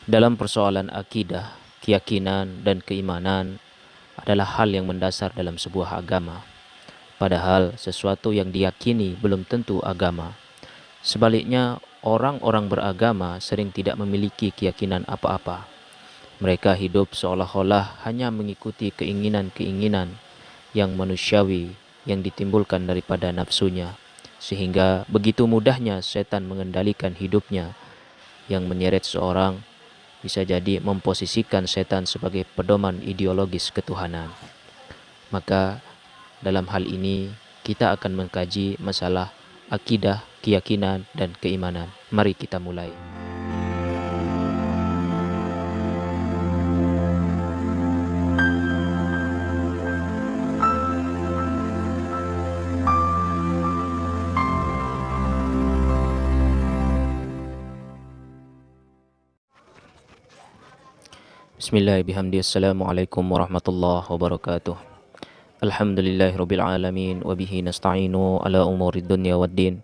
Dalam persoalan akidah, keyakinan, dan keimanan adalah hal yang mendasar dalam sebuah agama. Padahal sesuatu yang diyakini belum tentu agama. Sebaliknya, orang-orang beragama sering tidak memiliki keyakinan apa-apa. Mereka hidup seolah-olah hanya mengikuti keinginan-keinginan yang manusiawi yang ditimbulkan daripada nafsunya, sehingga begitu mudahnya setan mengendalikan hidupnya yang menyeret seorang, bisa jadi memposisikan setan sebagai pedoman ideologis ketuhanan. Maka dalam hal ini kita akan mengkaji masalah akidah, keyakinan, dan keimanan. Mari kita mulai. Bismillahirrahmanirrahim. Assalamualaikum warahmatullahi wabarakatuh. Alhamdulillahirabbil alamin wa bihi nasta'inu ala umurid dunya waddin.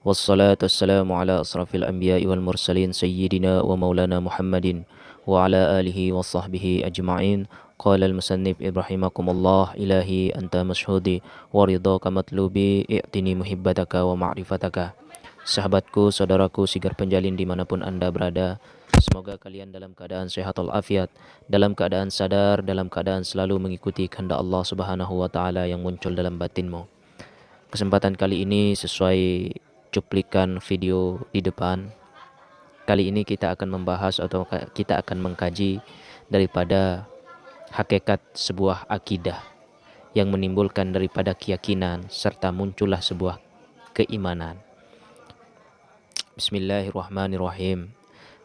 Wassalatu wassalamu ala asrafil anbiya'i wal mursalin sayyidina wa maulana Muhammadin wa ala alihi wa sahbihi ajma'in. Qala al-musannif ibrahimakumullah ilahi anta mashhudi wa ridhaka matlubi i'tini muhibbataka wa ma'rifataka. Sahabatku, saudaraku, sigar penjalin dimanapun anda berada, semoga kalian dalam keadaan sehat walafiat, dalam keadaan sadar, dalam keadaan selalu mengikuti kehendak Allah Subhanahu wa taala yang muncul dalam batinmu. Kesempatan kali ini sesuai cuplikan video di depan. Kali ini kita akan membahas atau kita akan mengkaji daripada hakikat sebuah akidah yang menimbulkan daripada keyakinan serta muncullah sebuah keimanan. Bismillahirrahmanirrahim.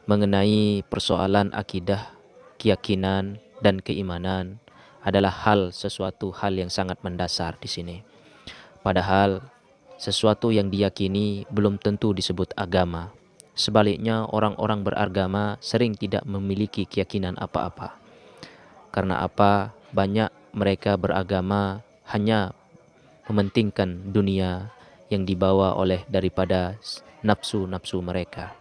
Mengenai persoalan akidah, keyakinan, dan keimanan adalah sesuatu hal yang sangat mendasar di sini. Padahal sesuatu yang diyakini belum tentu disebut agama. Sebaliknya, orang-orang beragama sering tidak memiliki keyakinan apa-apa. Karena apa? Banyak mereka beragama hanya mementingkan dunia yang dibawa oleh daripada nafsu-nafsu mereka.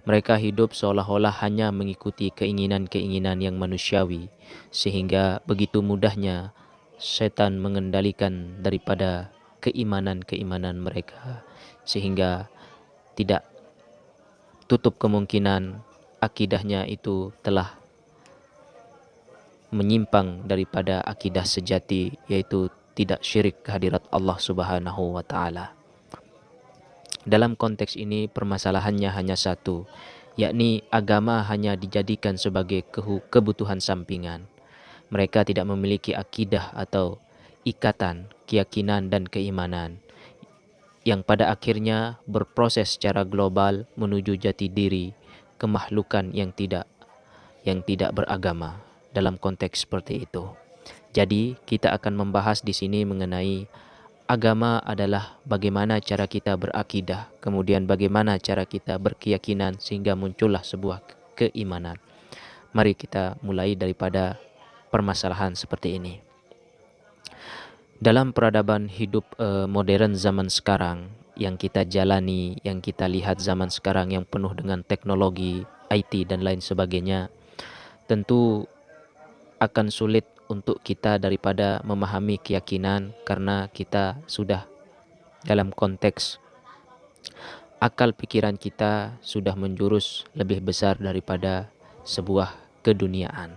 Mereka hidup seolah-olah hanya mengikuti keinginan-keinginan yang manusiawi, sehingga begitu mudahnya setan mengendalikan daripada keimanan-keimanan mereka, sehingga tidak tutup kemungkinan akidahnya itu telah menyimpang daripada akidah sejati, yaitu tidak syirik kehadirat Allah Subhanahu wa taala. Dalam konteks ini permasalahannya hanya satu, yakni agama hanya dijadikan sebagai kebutuhan sampingan. Mereka tidak memiliki akidah atau ikatan, keyakinan, dan keimanan yang pada akhirnya berproses secara global menuju jati diri kemakhlukan yang tidak beragama dalam konteks seperti itu. Jadi kita akan membahas di sini mengenai agama adalah bagaimana cara kita berakidah, kemudian bagaimana cara kita berkeyakinan sehingga muncullah sebuah keimanan. Mari kita mulai daripada permasalahan seperti ini. Dalam peradaban hidup modern zaman sekarang yang kita jalani, yang kita lihat zaman sekarang yang penuh dengan teknologi, IT dan lain sebagainya, tentu akan sulit untuk kita daripada memahami keyakinan karena kita sudah dalam konteks akal pikiran kita sudah menjurus lebih besar daripada sebuah keduniaan.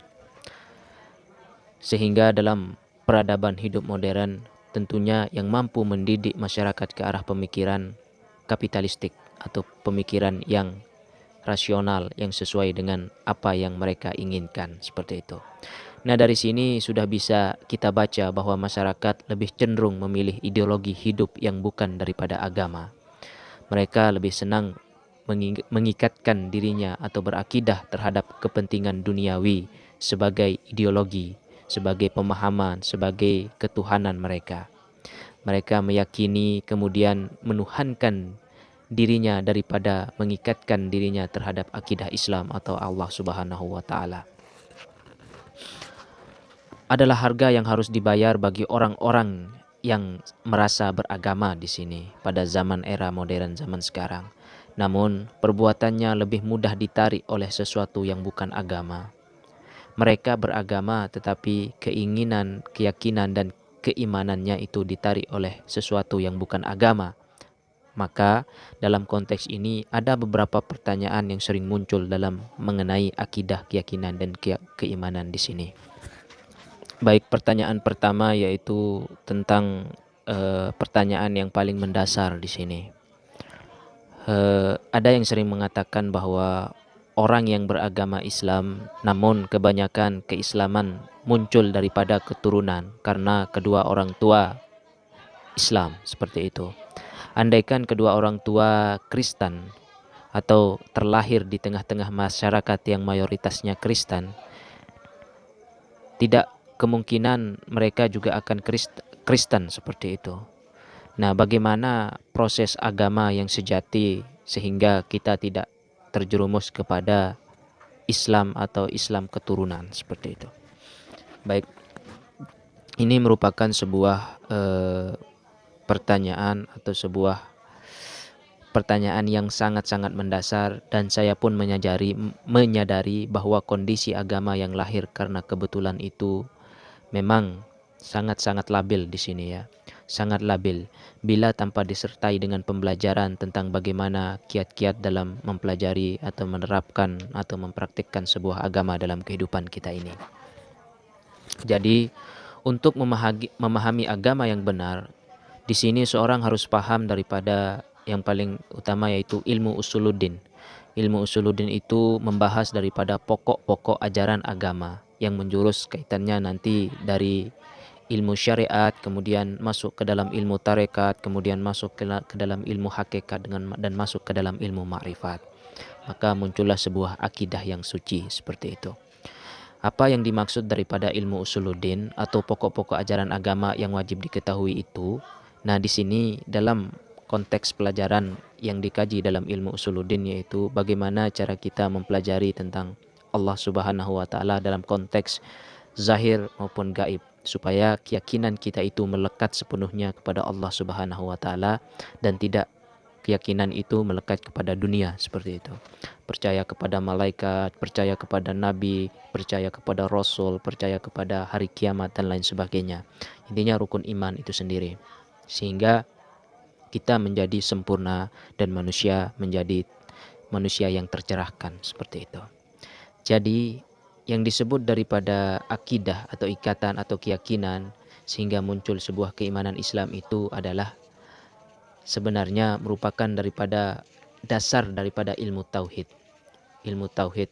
Sehingga dalam peradaban hidup modern tentunya yang mampu mendidik masyarakat ke arah pemikiran kapitalistik atau pemikiran yang rasional yang sesuai dengan apa yang mereka inginkan, seperti itu. Nah, dari sini sudah bisa kita baca bahwa masyarakat lebih cenderung memilih ideologi hidup yang bukan daripada agama. Mereka lebih senang mengikatkan dirinya atau berakidah terhadap kepentingan duniawi sebagai ideologi, sebagai pemahaman, sebagai ketuhanan mereka. Mereka meyakini kemudian menuhankan dirinya daripada mengikatkan dirinya terhadap akidah Islam atau Allah Subhanahu wa taala. Adalah harga yang harus dibayar bagi orang-orang yang merasa beragama di sini pada zaman era modern zaman sekarang. namun perbuatannya lebih mudah ditarik oleh sesuatu yang bukan agama. Mereka beragama tetapi keinginan, keyakinan dan keimanannya itu ditarik oleh sesuatu yang bukan agama. Maka dalam konteks ini ada beberapa pertanyaan yang sering muncul dalam mengenai akidah, keyakinan dan keimanan di sini. Baik, pertanyaan pertama yaitu tentang pertanyaan yang paling mendasar di sini. Ada yang sering mengatakan bahwa orang yang beragama Islam, namun kebanyakan keislaman muncul daripada keturunan karena kedua orang tua Islam, seperti itu. Andaikan kedua orang tua Kristen atau terlahir di tengah-tengah masyarakat yang mayoritasnya Kristen, tidak kemungkinan mereka juga akan Kristen seperti itu. Nah, bagaimana proses agama yang sejati sehingga kita tidak terjerumus kepada Islam atau Islam keturunan seperti itu. Baik, ini merupakan sebuah pertanyaan atau sebuah pertanyaan yang sangat-sangat mendasar, dan saya pun menyadari bahwa kondisi agama yang lahir karena kebetulan itu memang sangat-sangat labil di sini ya. Sangat labil bila tanpa disertai dengan pembelajaran tentang bagaimana kiat-kiat dalam mempelajari atau menerapkan atau mempraktikkan sebuah agama dalam kehidupan kita ini. Jadi, untuk memahami agama yang benar, di sini seorang harus paham daripada yang paling utama yaitu ilmu usuluddin. Ilmu usuluddin itu membahas daripada pokok-pokok ajaran agama yang menjurus kaitannya nanti dari ilmu syariat, kemudian masuk ke dalam ilmu tarekat, kemudian masuk ke dalam ilmu hakikat dan masuk ke dalam ilmu ma'rifat. Maka muncullah sebuah akidah yang suci seperti itu. Apa yang dimaksud daripada ilmu usuluddin atau pokok-pokok ajaran agama yang wajib diketahui itu? Nah, di sini dalam konteks pelajaran yang dikaji dalam ilmu usuluddin yaitu bagaimana cara kita mempelajari tentang Allah Subhanahu wa taala dalam konteks zahir maupun gaib, supaya keyakinan kita itu melekat sepenuhnya kepada Allah Subhanahu wa taala dan tidak keyakinan itu melekat kepada dunia seperti itu. Percaya kepada malaikat, percaya kepada nabi, percaya kepada rasul, percaya kepada hari kiamat dan lain sebagainya. Intinya rukun iman itu sendiri. Sehingga kita menjadi sempurna dan manusia menjadi manusia yang tercerahkan seperti itu. Jadi yang disebut daripada akidah atau ikatan atau keyakinan sehingga muncul sebuah keimanan Islam itu adalah sebenarnya merupakan daripada dasar daripada ilmu tauhid. Ilmu tauhid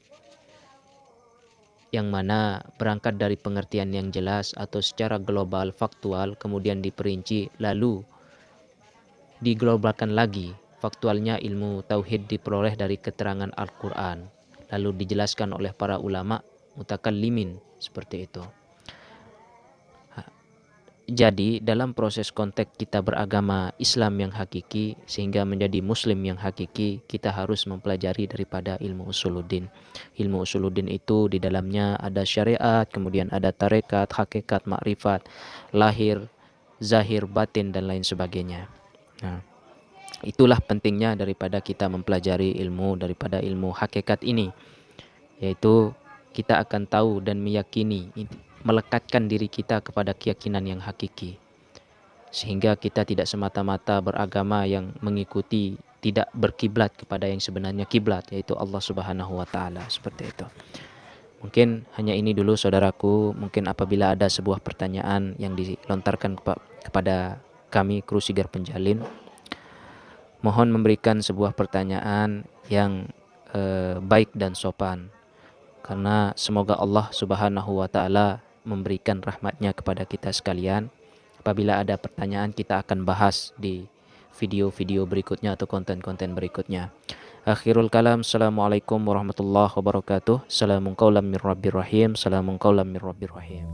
yang mana berangkat dari pengertian yang jelas atau secara global, faktual, kemudian diperinci, lalu diglobalkan lagi. Faktualnya ilmu tauhid diperoleh dari keterangan Al-Quran, lalu dijelaskan oleh para ulama mutakallimin seperti itu. Jadi dalam proses konteks kita beragama Islam yang hakiki sehingga menjadi Muslim yang hakiki, kita harus mempelajari daripada ilmu usuluddin. Ilmu usuluddin itu di dalamnya ada syariat, kemudian ada tarekat, hakikat, makrifat, lahir, zahir, batin dan lain sebagainya. Nah, itulah pentingnya daripada kita mempelajari ilmu daripada ilmu hakikat ini, yaitu kita akan tahu dan meyakini, melekatkan diri kita kepada keyakinan yang hakiki, sehingga kita tidak semata-mata beragama yang mengikuti, tidak berkiblat kepada yang sebenarnya kiblat, yaitu Allah Subhanahu wa taala seperti itu. Mungkin hanya ini dulu saudaraku. Mungkin apabila ada sebuah pertanyaan yang dilontarkan kepada kami kru Sigar Penjalin, mohon memberikan sebuah pertanyaan yang baik dan sopan, karena semoga Allah Subhanahu wa taala memberikan rahmatnya kepada kita sekalian. Apabila ada pertanyaan, kita akan bahas di video-video berikutnya atau konten-konten berikutnya. Akhirul kalam, assalamualaikum warahmatullahi wabarakatuh. Salamun qaulam mir rabbir rahim. Salamun qaulam mir rabbir rahim.